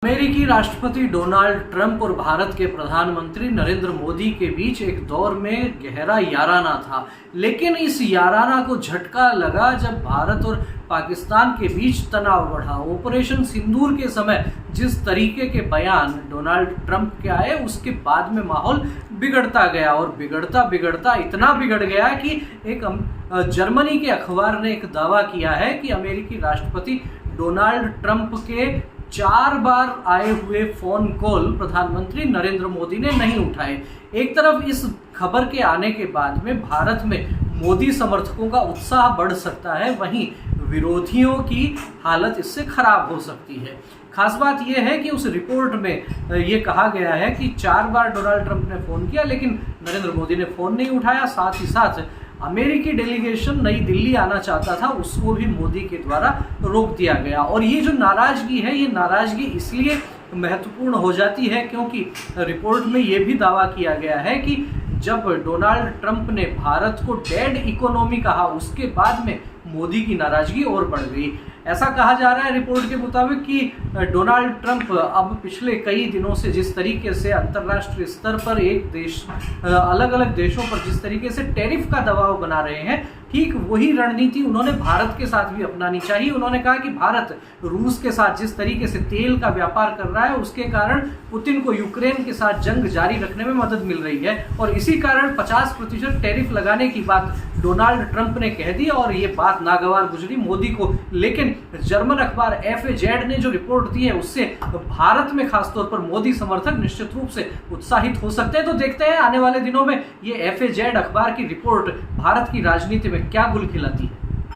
अमेरिकी राष्ट्रपति Donald Trump और भारत के प्रधानमंत्री नरेंद्र मोदी के बीच एक दौर में गहरा याराना था, लेकिन इस याराना को झटका लगा जब भारत और पाकिस्तान के बीच तनाव बढ़ा। ऑपरेशन सिंदूर के समय जिस तरीके के बयान डोनाल्ड ट्रंप के आए, उसके बाद में माहौल बिगड़ता गया और बिगड़ता बिगड़ता इतना बिगड़ गया कि एक जर्मनी के अखबार ने एक दावा किया है कि अमेरिकी राष्ट्रपति डोनाल्ड ट्रंप के 4 बार आए हुए फोन कॉल प्रधानमंत्री नरेंद्र मोदी ने नहीं उठाए। एक तरफ इस खबर के आने के बाद में भारत में मोदी समर्थकों का उत्साह बढ़ सकता है, वहीं विरोधियों की हालत इससे खराब हो सकती है। खास बात यह है कि उस रिपोर्ट में ये कहा गया है कि 4 बार डोनाल्ड ट्रंप ने फोन किया, लेकिन नरेंद्र मोदी ने फोन नहीं उठाया। साथ ही साथ अमेरिकी डेलीगेशन नई दिल्ली आना चाहता था, उसको भी मोदी के द्वारा रोक दिया गया। और ये जो नाराजगी है, ये नाराजगी इसलिए महत्वपूर्ण हो जाती है क्योंकि रिपोर्ट में ये भी दावा किया गया है कि जब डोनाल्ड ट्रंप ने भारत को डेड इकोनॉमी कहा, उसके बाद में मोदी की नाराजगी और बढ़ गई। ऐसा कहा जा रहा है रिपोर्ट के मुताबिक कि डोनाल्ड ट्रंप अब पिछले कई दिनों से जिस तरीके से अंतर्राष्ट्रीय स्तर पर एक देश अलग अलग देशों पर जिस तरीके से टैरिफ का दबाव बना रहे हैं, ठीक वही रणनीति उन्होंने भारत के साथ भी अपनानी चाहिए। उन्होंने कहा कि भारत रूस के साथ जिस तरीके से तेल का व्यापार कर रहा है, उसके कारण पुतिन को यूक्रेन के साथ जंग जारी रखने में मदद मिल रही है और इसी कारण 50% टैरिफ लगाने की बात डोनाल्ड ट्रंप ने कह दी और ये बात नागवार गुजरी मोदी को। लेकिन जर्मन अखबार FAZ ने जो रिपोर्ट दी है, उससे भारत में खासतौर पर मोदी समर्थक निश्चित रूप से उत्साहित हो सकते हैं। तो देखते हैं आने वाले दिनों में ये FAZ अखबार की रिपोर्ट भारत की राजनीति में क्या गुल खिलाती है।